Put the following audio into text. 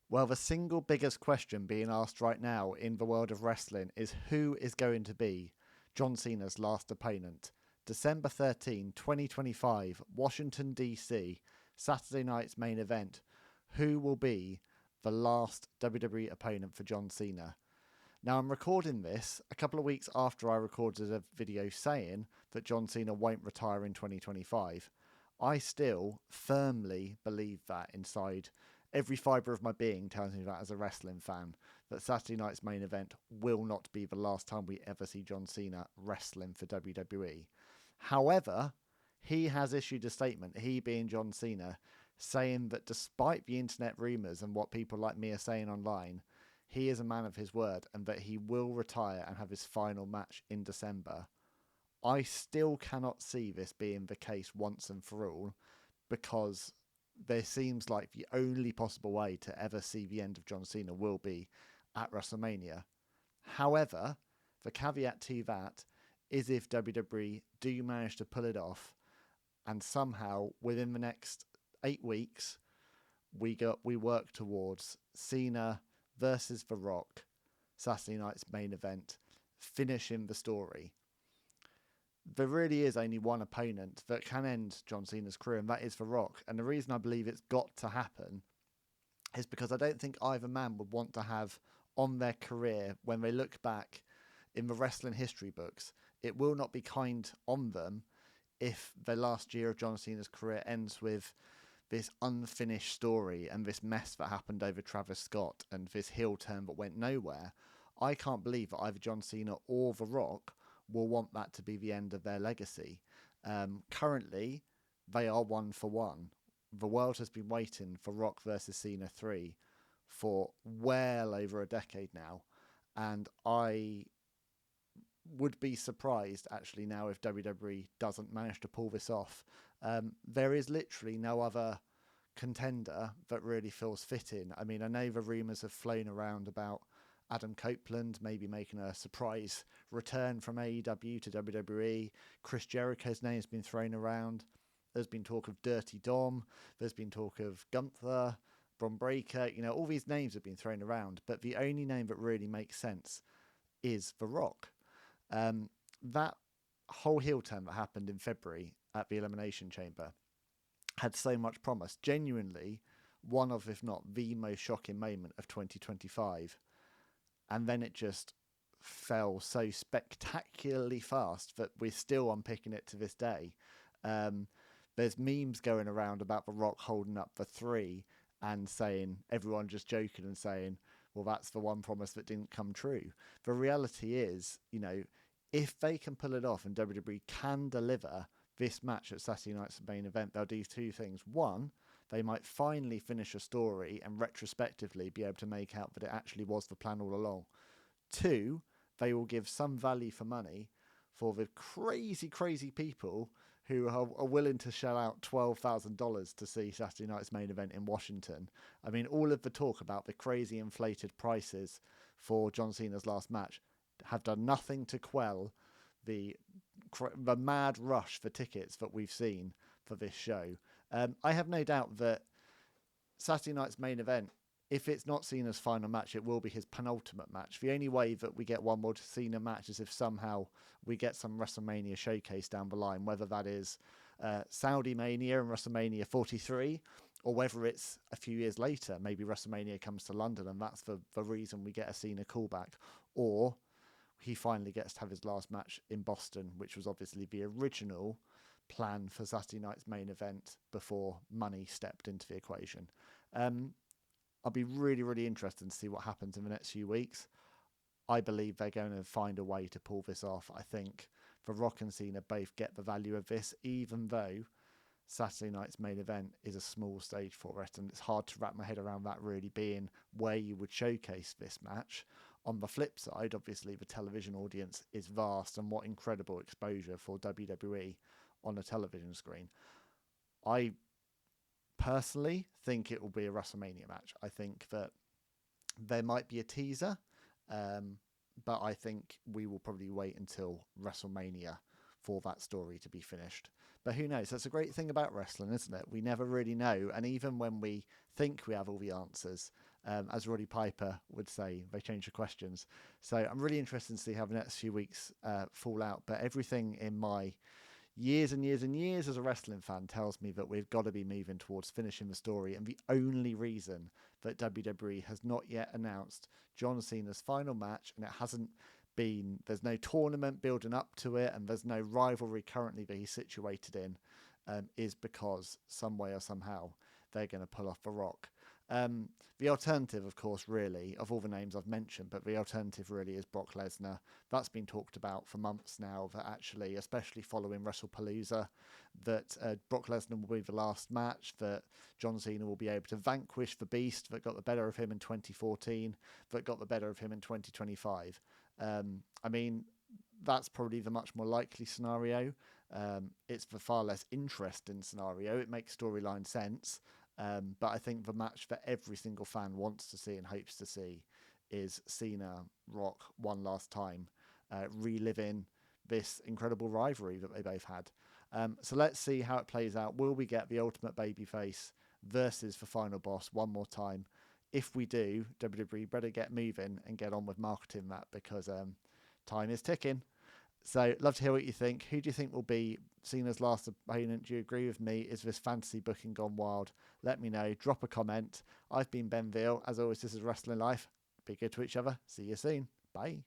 Well, the single biggest question being asked right now in the world of wrestling is who is going to be John Cena's last opponent. December 13, 2025, Washington, D.C., Saturday night's main event. Who will be the last WWE opponent for John Cena? Now, I'm recording this a couple of weeks after I recorded a video saying that John Cena won't retire in 2025. I still firmly believe that inside. Every fibre of my being tells me that as a wrestling fan, that Saturday night's main event will not be the last time we ever see John Cena wrestling for WWE. However, he has issued a statement, he being John Cena, saying that despite the internet rumours and what people like me are saying online, he is a man of his word and that he will retire and have his final match in December. I still cannot see this being the case once and for all, because there seems like the only possible way to ever see the end of John Cena will be at WrestleMania. However, the caveat to that is if WWE do manage to pull it off and somehow within the next 8 weeks we work towards Cena versus The Rock, Saturday night's main event, finishing the story. There really is only one opponent that can end John Cena's career, and that is The Rock. And the reason I believe it's got to happen is because I don't think either man would want to have on their career, when they look back in the wrestling history books, it will not be kind on them if the last year of John Cena's career ends with this unfinished story and this mess that happened over Travis Scott and this heel turn that went nowhere. I can't believe that either John Cena or The Rock will want that to be the end of their legacy. Currently, they are 1-for-1. The world has been waiting for Rock versus Cena 3 for well over a decade now, and I would be surprised actually now if WWE doesn't manage to pull this off. There is literally no other contender that really feels fitting. I mean, I know the rumours have flown around about Adam Copeland maybe making a surprise return from AEW to WWE. Chris Jericho's name has been thrown around. There's been talk of Dirty Dom. There's been talk of Gunther, Bron Breakker. You know, all these names have been thrown around, but the only name that really makes sense is The Rock. That whole heel turn that happened in February at the Elimination Chamber had so much promise. Genuinely, one of, if not the most shocking moment of 2025. And then it just fell so spectacularly fast that we're still unpicking it to this day. There's memes going around about The Rock holding up the 3 and saying, everyone just joking and saying, well, that's the one promise that didn't come true. The reality is, you know, if they can pull it off and WWE can deliver this match at Saturday night's main event, they'll do 2 things. One, they might finally finish a story and retrospectively be able to make out that it actually was the plan all along. 2, they will give some value for money for the crazy people who are willing to shell out $12,000 to see Saturday night's main event in Washington. I mean, all of the talk about the crazy inflated prices for John Cena's last match have done nothing to quell the mad rush for tickets that we've seen for this show. I have no doubt that Saturday night's main event, if it's not Cena's final match, it will be his penultimate match. The only way that we get one more Cena match is if somehow we get some WrestleMania showcase down the line, whether that is Saudi Mania and WrestleMania 43, or whether it's a few years later, maybe WrestleMania comes to London and that's the reason we get a Cena callback, or he finally gets to have his last match in Boston, which was obviously the original plan for Saturday night's main event before money stepped into the equation. I'll be really interested to see what happens in the next few weeks. I believe they're going to find a way to pull this off. I think The Rock and Cena both get the value of this, even though Saturday night's main event is a small stage for it, and it's hard to wrap my head around that really being where you would showcase this match. On the flip side, obviously, the television audience is vast, and what incredible exposure for WWE on a television screen. I personally think it will be a WrestleMania match. I think that there might be a teaser, but I think we will probably wait until WrestleMania for that story to be finished. But who knows? That's a great thing about wrestling, isn't it? We never really know. And even when we think we have all the answers, as Roddy Piper would say, they change the questions. So I'm really interested to see how the next few weeks fall out. But everything in my years and years and years as a wrestling fan tells me that we've got to be moving towards finishing the story. And the only reason that WWE has not yet announced John Cena's final match, and it hasn't been, there's no tournament building up to it, and there's no rivalry currently that he's situated in, is because some way or somehow they're going to pull off The Rock. The alternative, of course, really, of all the names I've mentioned, but the alternative really is Brock Lesnar. That's been talked about for months now, that actually, especially following WrestlePalooza, that Brock Lesnar will be the last match, that John Cena will be able to vanquish the beast that got the better of him in 2014, that got the better of him in 2025. I mean, that's probably the much more likely scenario. It's the far less interesting scenario. It makes storyline sense. But I think the match that every single fan wants to see and hopes to see is Cena Rock one last time, reliving this incredible rivalry that they both had. So let's see how it plays out. Will we get the ultimate babyface versus the final boss one more time? If we do, WWE better get moving and get on with marketing that, because time is ticking. So love to hear what you think. Who do you think will be Cena's last opponent? Do you agree with me? Is this fantasy booking gone wild? Let me know. Drop a comment. I've been Ben Veal. As always, this is Wrestling Life. Be good to each other. See you soon. Bye.